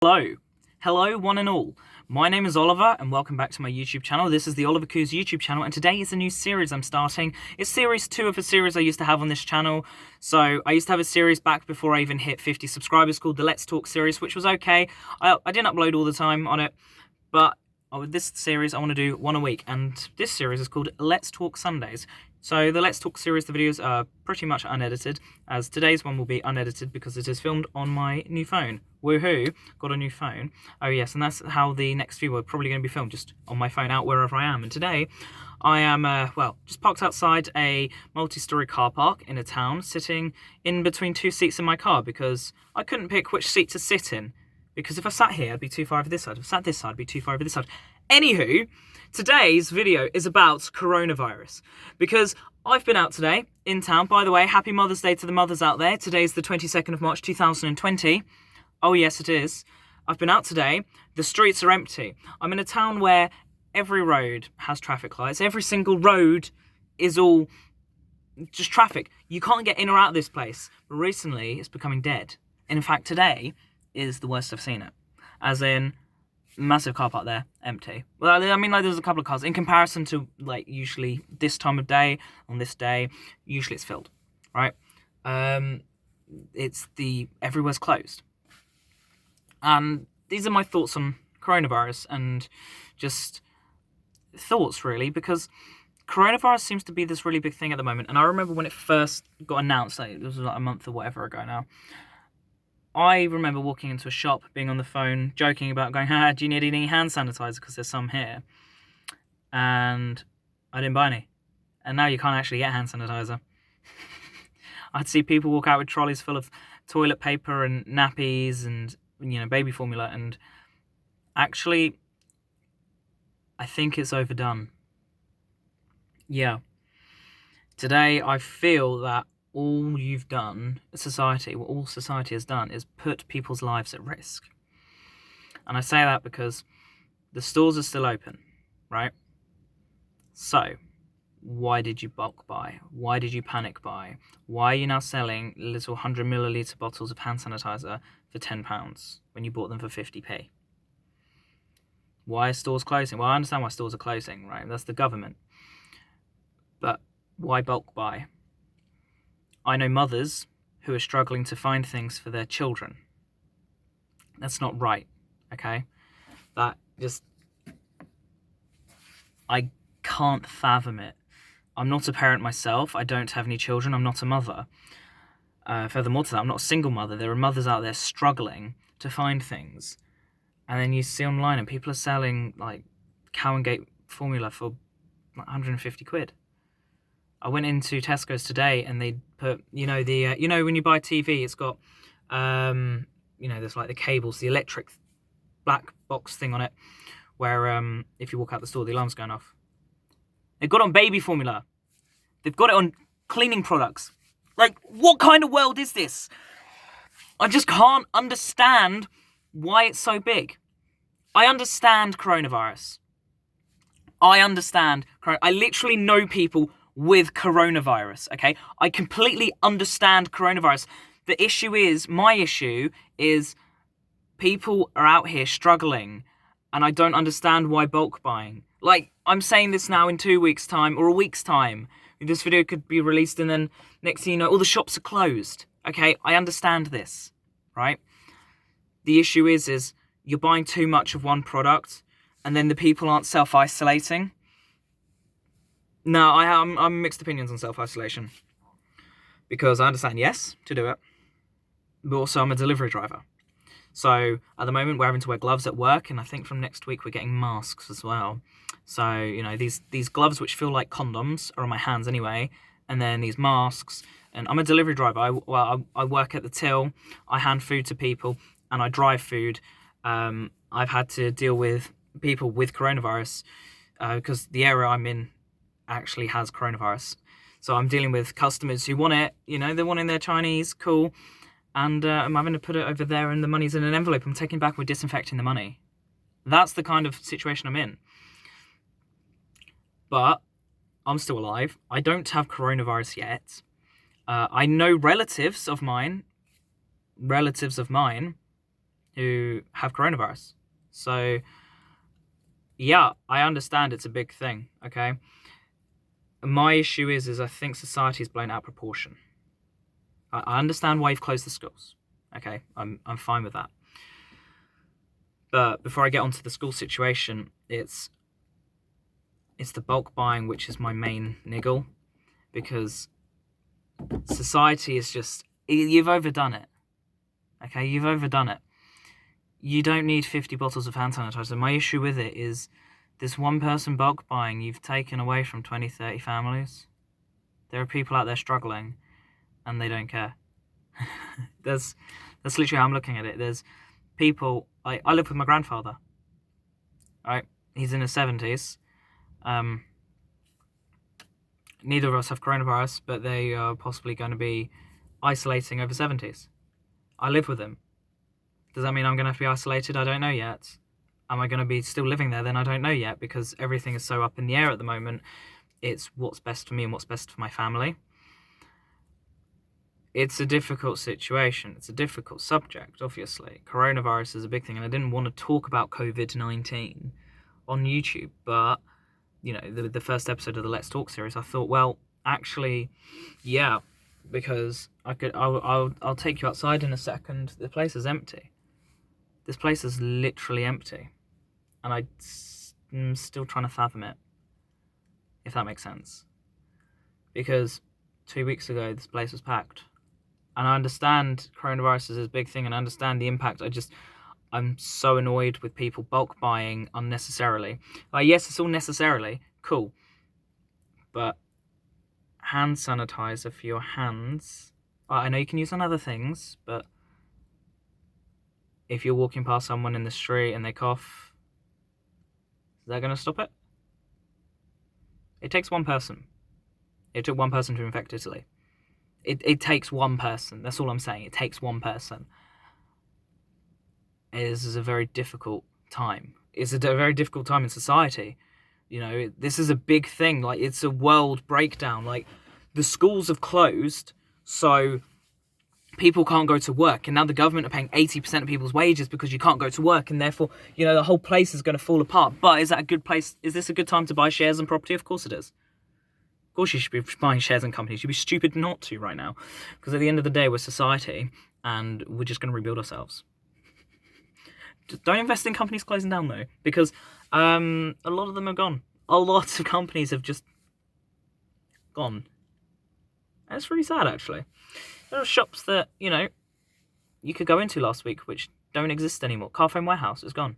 Hello one and all. My name is Oliver and welcome back to my YouTube channel. This is the Oliver Coos YouTube channel and today is a new series I'm starting. It's series 2 of a series I used to have on this channel. So I used to have a series back before I even hit 50 subscribers called the Let's Talk series, which was okay. I didn't upload all the time on it, but with this series I want to do one a week, and this series is called Let's Talk Sundays. So the Let's Talk series, the videos are pretty much unedited, as today's one will be unedited because it is filmed on my new phone. Woohoo, got a new phone. Oh yes, and that's how the next few are probably going to be filmed, just on my phone out wherever I am. And today I am, just parked outside a multi-storey car park in a town, sitting in between two seats in my car because I couldn't pick which seat to sit in. Because if I sat here, I'd be too far over this side. If I sat this side, I'd be too far over this side. Anywho, today's video is about coronavirus. Because I've been out today in town. By the way, happy Mother's Day to the mothers out there. Today's the 22nd of March 2020. Oh yes, it is. I've been out today. The streets are empty. I'm in a town where every road has traffic lights. Every single road is all just traffic. You can't get in or out of this place. But recently, it's becoming dead. And in fact, today is the worst I've seen it. As in, massive car park there, empty. Well, I mean, like, there's a couple of cars. In comparison to, like, usually this time of day, on this day, usually it's filled, right? Everywhere's closed. And these are my thoughts on coronavirus, and just thoughts, really, because coronavirus seems to be this really big thing at the moment. And I remember when it first got announced, like, it was like a month or whatever ago now, I remember walking into a shop, being on the phone, joking about going, do you need any hand sanitizer? Because there's some here. And I didn't buy any. And now you can't actually get hand sanitizer. I'd see people walk out with trolleys full of toilet paper and nappies and, baby formula. And actually, I think it's overdone. Yeah. Today, I feel that all society has done is put people's lives at risk. And I say that because the stores are still open, right? So, why did you bulk buy? Why did you panic buy? Why are you now selling little 100 milliliter bottles of hand sanitizer for £10 when you bought them for 50p? Why are stores closing? Well, I understand why stores are closing, right? That's the government. But why bulk buy? I know mothers who are struggling to find things for their children. That's not right, okay? I can't fathom it. I'm not a parent myself. I don't have any children. I'm not a mother. Furthermore to that, I'm not a single mother. There are mothers out there struggling to find things. And then you see online and people are selling, like, Cow and Gate formula for like 150 quid. I went into Tesco's today and they put, when you buy a TV, it's got, there's like the cables, the electric black box thing on it, where if you walk out the store, the alarm's going off. They've got it on baby formula. They've got it on cleaning products. Like, what kind of world is this? I just can't understand why it's so big. I understand coronavirus. I literally know people with coronavirus, okay? I completely understand coronavirus. My issue is people are out here struggling, and I don't understand why bulk buying. Like, I'm saying this now in 2 weeks' time, or a week's time. This video could be released, and then next thing you know, all the shops are closed, okay? I understand this, right? The issue is you're buying too much of one product, and then the people aren't self-isolating. No, I'm mixed opinions on self-isolation. Because I understand, yes, to do it. But also I'm a delivery driver. So at the moment we're having to wear gloves at work, and I think from next week we're getting masks as well. So, these gloves which feel like condoms are on my hands anyway, and then these masks. And I'm a delivery driver. I work at the till, I hand food to people, and I drive food. I've had to deal with people with coronavirus because the area I'm in actually has coronavirus. So I'm dealing with customers who want it, they're wanting their Chinese, cool, and I'm having to put it over there and the money's in an envelope. I'm taking it back, we're disinfecting the money. That's the kind of situation I'm in. But I'm still alive. I don't have coronavirus yet. I know relatives of mine who have coronavirus. So, yeah, I understand it's a big thing, okay? My issue is I think society's blown out of proportion. I understand why you've closed the schools, okay? I'm fine with that. But before I get onto the school situation, it's the bulk buying which is my main niggle, because society is just, you've overdone it. Okay, you've overdone it. You don't need 50 bottles of hand sanitizer. My issue with it is this one person bulk buying you've taken away from 20, 30 families. There are people out there struggling and they don't care. That's literally how I'm looking at it. There's people, I live with my grandfather. Right? He's in his 70s. Neither of us have coronavirus, but they are possibly going to be isolating over 70s. I live with him. Does that mean I'm going to have to be isolated? I don't know yet. Am I going to be still living there? Then I don't know yet, because everything is so up in the air at the moment. It's what's best for me and what's best for my family. It's a difficult situation. It's a difficult subject, obviously. Coronavirus is a big thing, and I didn't want to talk about COVID-19 on YouTube, but, you know, the first episode of the Let's Talk series, I thought, well, actually, yeah, because I'll take you outside in a second. The place is empty. This place is literally empty, and I'm still trying to fathom it, if that makes sense. Because 2 weeks ago, this place was packed. And I understand coronavirus is a big thing, and I understand the impact. I'm so annoyed with people bulk buying unnecessarily. Yes, it's all necessarily cool, but hand sanitizer for your hands. I know you can use on other things, but if you're walking past someone in the street and they cough, is that going to stop it? It takes one person. It took one person to infect Italy. It takes one person. That's all I'm saying. It takes one person. It is a very difficult time. It's a very difficult time in society. You know, this is a big thing. Like, it's a world breakdown. Like, the schools have closed, so people can't go to work, and now the government are paying 80% of people's wages because you can't go to work, and therefore, you know, the whole place is going to fall apart. But is that a good place? Is this a good time to buy shares in property? Of course it is. Of course you should be buying shares in companies. You'd be stupid not to right now, because at the end of the day, we're society, and we're just going to rebuild ourselves. Don't invest in companies closing down, though, because a lot of them are gone. A lot of companies have just gone. And it's really sad, actually. There are shops that, you know, you could go into last week which don't exist anymore. Carphone Warehouse is gone.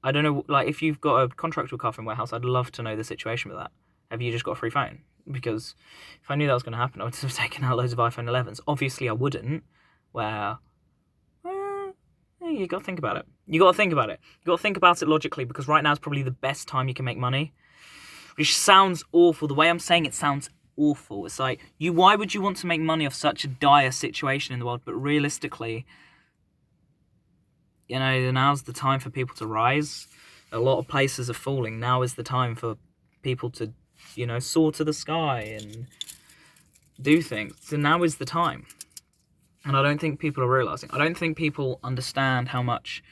I don't know, like, if you've got a contract with Carphone Warehouse, I'd love to know the situation with that. Have you just got a free phone? Because if I knew that was going to happen, I would have taken out loads of iPhone 11s. Obviously, I wouldn't. You got to think about it. You got to think about it logically, because right now is probably the best time you can make money. Which sounds awful. The way I'm saying it sounds awful. It's like, why would you want to make money off such a dire situation in the world? But realistically, you know, now's the time for people to rise. A lot of places are falling. Now is the time for people to, you know, soar to the sky and do things. So now is the time. And I don't think people are realising. I don't think people understand how much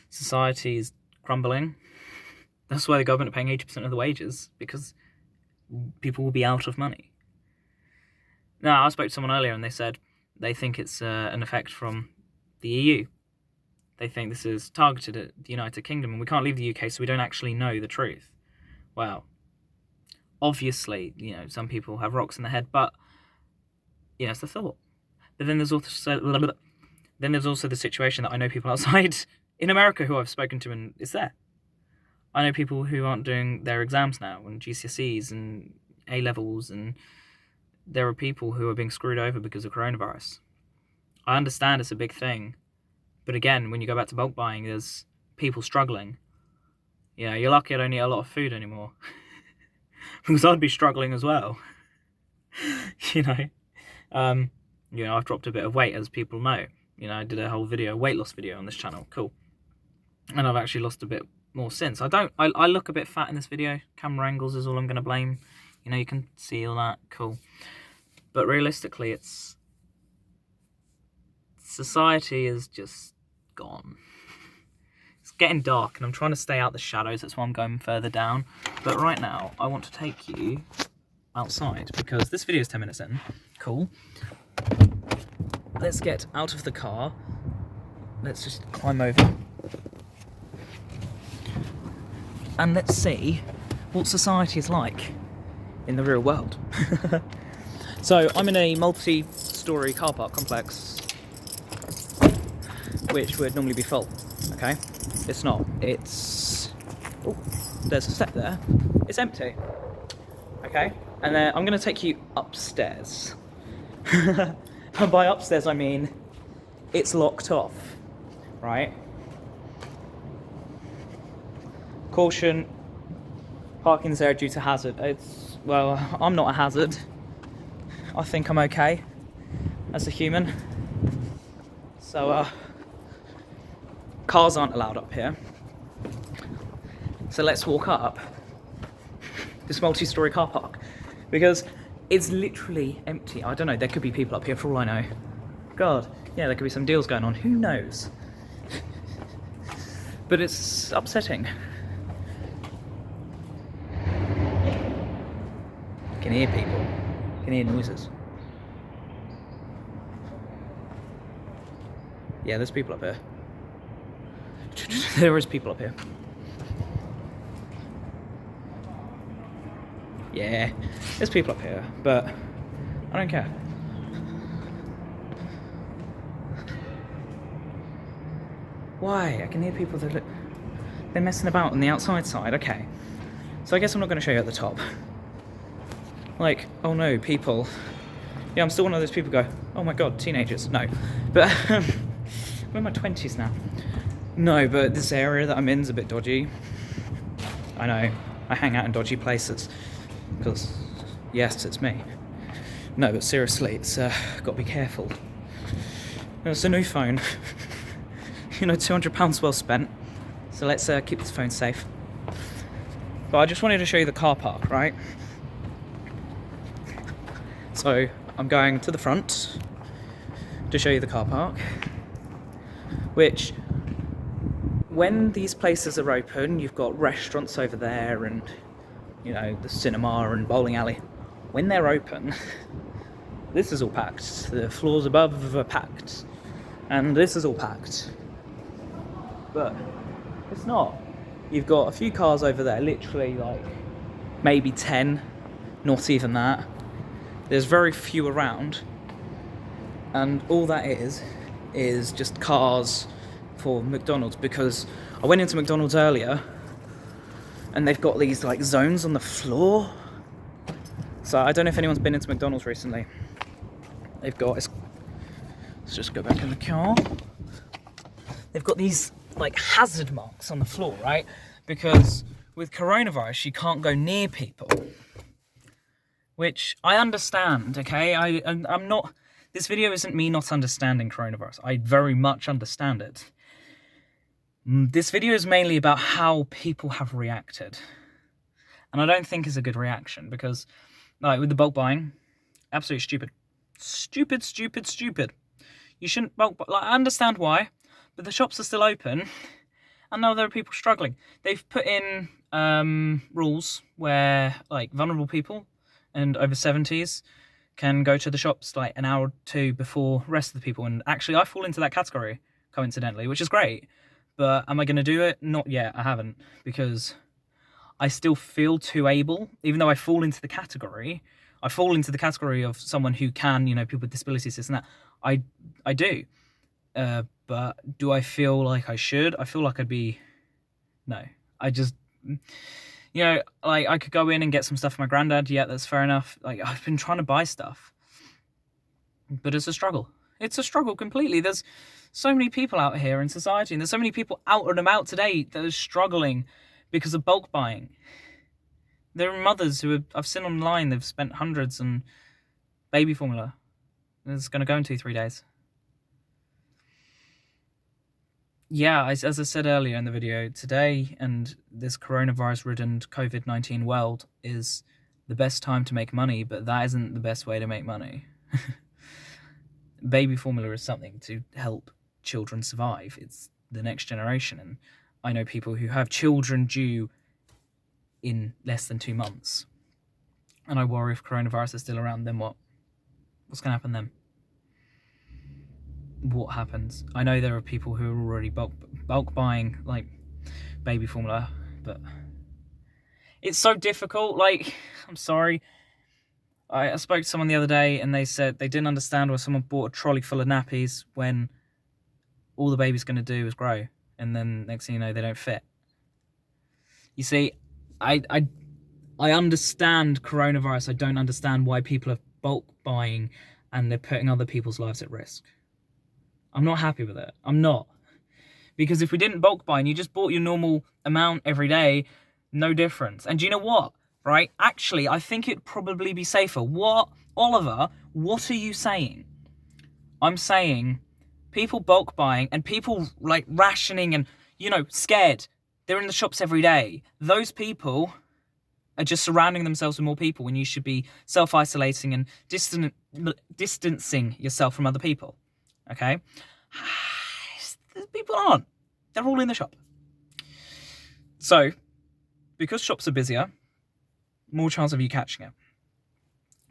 society is crumbling. That's why the government are paying 80% of the wages, because people will be out of money. Now, I spoke to someone earlier and they said they think it's an effect from the EU. They think this is targeted at the United Kingdom, and we can't leave the UK, so we don't actually know the truth. Well, obviously, you know, some people have rocks in the head, but, you know, it's the thought. But then there's also the situation that I know people outside in America who I've spoken to, and it's there. I know people who aren't doing their exams now, and GCSEs and A-levels, and there are people who are being screwed over because of coronavirus. I understand it's a big thing, but again, when you go back to bulk buying, there's people struggling. You know, you're lucky I don't eat a lot of food anymore, because I'd be struggling as well. You know, I've dropped a bit of weight, as people know. You know, I did a whole weight loss video on this channel. Cool. And I've actually lost a bit more since. I look a bit fat in this video. Camera angles is all I'm going to blame. You know, you can see all that. Cool. But realistically, it's Society is just gone. It's getting dark and I'm trying to stay out the shadows, that's why I'm going further down. But right now, I want to take you outside because this video is 10 minutes in. Cool. Let's get out of the car. Let's just climb over. And let's see what society is like in the real world. So I'm in a multi-storey car park complex, which would normally be full, okay? It's not. It's... Oh, there's a step there. It's empty, okay? And then I'm going to take you upstairs. And by upstairs, I mean it's locked off, right? Caution, parking's there due to hazard. It's, well, I'm not a hazard. I think I'm okay as a human. So, cars aren't allowed up here. So let's walk up this multi-storey car park because it's literally empty. I don't know, there could be people up here for all I know. God, yeah, there could be some deals going on, who knows? But it's upsetting. You can hear people, you can hear noises. Yeah, there's people up here. There is people up here. Yeah, there's people up here, but I don't care. Why? I can hear people that look... They're messing about on the outside side, okay. So I guess I'm not going to show you at the top. Like, oh no, people. Yeah, I'm still one of those people who go, oh my god, teenagers. No. But, I'm in my 20s now. No, but this area that I'm in is a bit dodgy. I know, I hang out in dodgy places. Because, yes, it's me. No, but seriously, it's got to be careful. It's a new phone. You know, £200 well spent. So let's keep this phone safe. But I just wanted to show you the car park, right? So I'm going to the front to show you the car park, which when these places are open, you've got restaurants over there and, you know, the cinema and bowling alley. When they're open, this is all packed. The floors above are packed. And this is all packed. But it's not. You've got a few cars over there, literally like maybe 10, not even that. There's very few around. And all that is just cars for McDonald's, because I went into McDonald's earlier and they've got these like zones on the floor. So I don't know if anyone's been into McDonald's recently. They've got, let's just go back in the car. They've got these like hazard marks on the floor, right? Because with coronavirus, you can't go near people. Which I understand, okay? I'm not, this video isn't me not understanding coronavirus. I very much understand it. This video is mainly about how people have reacted. And I don't think it's a good reaction because, like, with the bulk buying, absolutely stupid. Stupid, stupid, stupid. You shouldn't bulk buy. Like, I understand why, but the shops are still open, and now there are people struggling. They've put in rules where, like, vulnerable people and over 70s can go to the shops like an hour or two before the rest of the people. And actually, I fall into that category, coincidentally, which is great. But am I going to do it? Not yet. I haven't, because I still feel too able, even though I fall into the category. I fall into the category of someone who can, you know, people with disabilities, this and that. I do. But do I feel like I should? I feel like I'd be... No. I just... You know, like, I could go in and get some stuff for my granddad. Yeah, that's fair enough. Like, I've been trying to buy stuff. But it's a struggle. It's a struggle completely. There's so many people out here in society, and there's so many people out and about today that are struggling because of bulk buying. There are mothers who I've seen online, they've spent hundreds on baby formula. It's going to go in 2-3 days. Yeah, as I said earlier in the video, today and this coronavirus-ridden COVID-19 world is the best time to make money, but that isn't the best way to make money. Baby formula is something to help children survive. It's the next generation, and I know people who have children due in less than 2 months, and I worry if coronavirus is still around, then what's going to happen then? What happens? I know there are people who are already bulk buying like baby formula, but it's so difficult. Like, I'm sorry, I spoke to someone the other day and they said they didn't understand why someone bought a trolley full of nappies when all the baby's going to do is grow, and then next thing you know, they don't fit. You see, I understand coronavirus. I don't understand why people are bulk buying and they're putting other people's lives at risk. I'm not happy with it. I'm not. Because if we didn't bulk buy and you just bought your normal amount every day, no difference. And do you know what? Right? Actually, I think it'd probably be safer. What? Oliver, what are you saying? I'm saying people bulk buying and people like rationing and, scared. They're in the shops every day. Those people are just surrounding themselves with more people when you should be self-isolating and distancing yourself from other people. Okay? People aren't. They're all in the shop. So, because shops are busier, more chance of you catching it.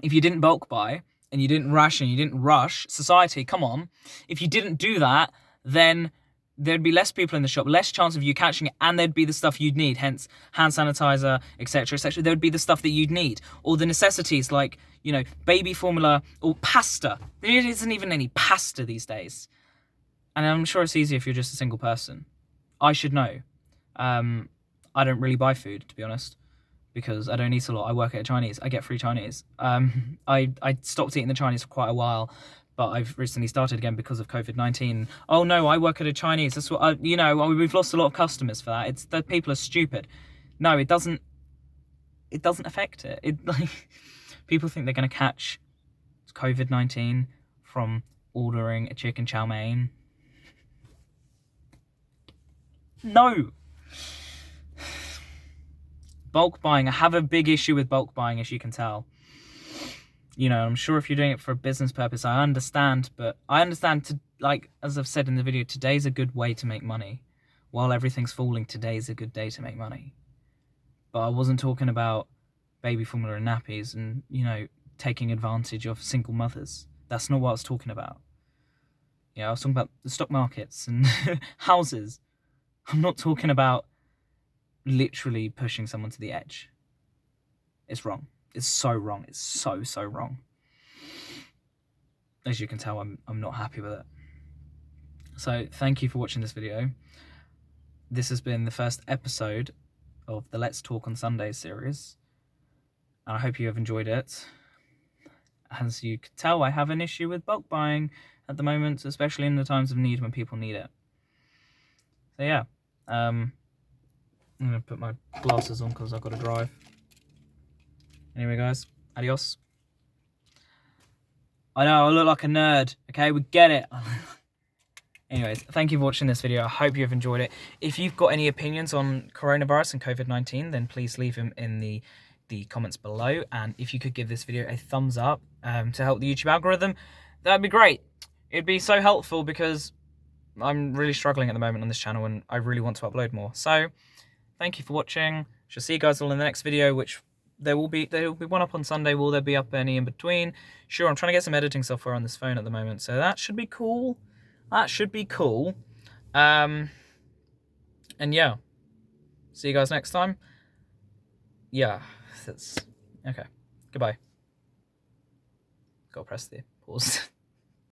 If you didn't bulk buy and you didn't ration, you didn't rush, society, come on. If you didn't do that, then there'd be less people in the shop, less chance of you catching it, and there'd be the stuff you'd need, hence hand sanitizer, etc., etc. There would be the stuff that you'd need, or the necessities like, baby formula or pasta. There isn't even any pasta these days. And I'm sure it's easier if you're just a single person. I should know. I don't really buy food, to be honest, because I don't eat a lot. I work at a Chinese. I get free Chinese. I stopped eating the Chinese for quite a while, but I've recently started again because of COVID-19. Oh no, I work at a Chinese. That's what we've lost a lot of customers for that. It's that people are stupid. No, it doesn't affect it. People think they're going to catch COVID-19 from ordering a chicken chow mein. No. Bulk buying. I have a big issue with bulk buying, as you can tell. I'm sure if you're doing it for a business purpose, I understand, but I understand as I've said in the video, today's a good way to make money. While everything's falling, today's a good day to make money. But I wasn't talking about baby formula and nappies and, taking advantage of single mothers. That's not what I was talking about. I was talking about the stock markets and houses. I'm not talking about literally pushing someone to the edge. It's wrong. It's so wrong. It's so, so wrong. As you can tell, I'm not happy with it. So thank you for watching this video. This has been the first episode of the Let's Talk on Sunday series. And I hope you have enjoyed it. As you can tell, I have an issue with bulk buying at the moment, especially in the times of need when people need it. So yeah, I'm going to put my glasses on because I've got to drive. Anyway, guys, adios. I know, I look like a nerd, okay? We get it. Anyways, thank you for watching this video. I hope you have enjoyed it. If you've got any opinions on coronavirus and COVID-19, then please leave them in the comments below. And if you could give this video a thumbs up to help the YouTube algorithm, that'd be great. It'd be so helpful because I'm really struggling at the moment on this channel and I really want to upload more. So, thank you for watching. Shall see you guys all in the next video, which there will be one up on Sunday. Will there be up any in between? Sure, I'm trying to get some editing software on this phone at the moment, so that should be cool. That should be cool. And yeah, see you guys next time. Yeah, that's okay. Goodbye. Gotta press the pause.